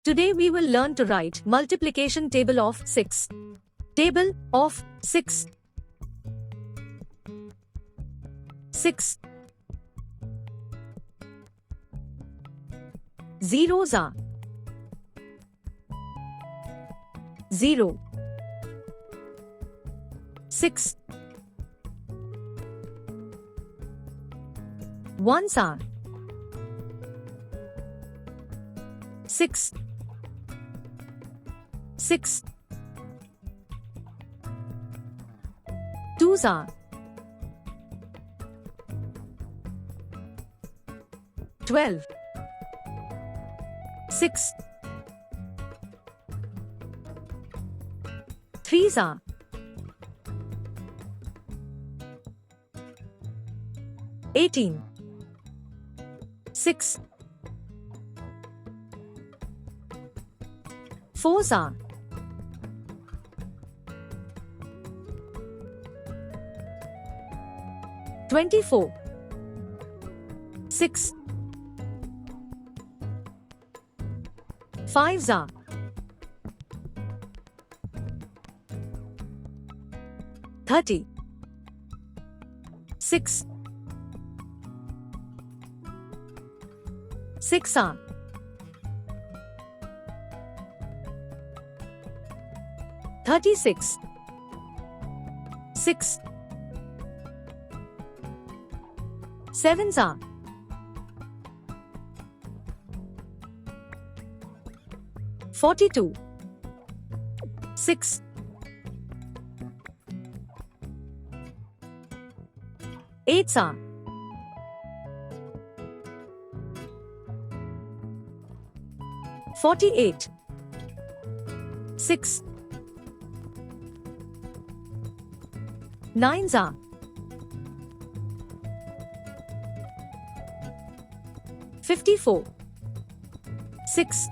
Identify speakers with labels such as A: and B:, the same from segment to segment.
A: Today we will learn to write multiplication table of 6. Table of 6. 6. Zeros are 0. 6. Ones are 6. 6. Twos are 12. 6. Threes are 18. 6. Fours are 24. 6. Fives are 30. 6. 6 are 36. 6. Sevens are 42. 6. Eights are 48. 6. Nines are 54. 6.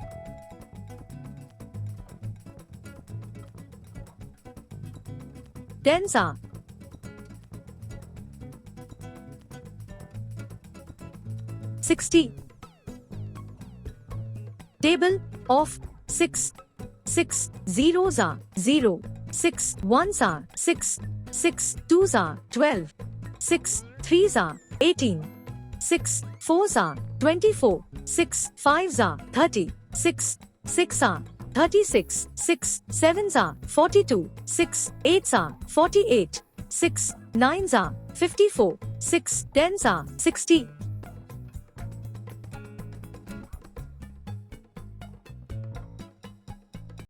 A: Tens are 60. Table of 6. 6 zeros are 0. 6 ones are 6. 6 twos are 12. 6 threes are 18. 6 fours are 24. 6 fives are 30. 6 6 are 36. 6 sevens are 42. 6 eights are 48. 6 nines are 54. 6 tens are 60.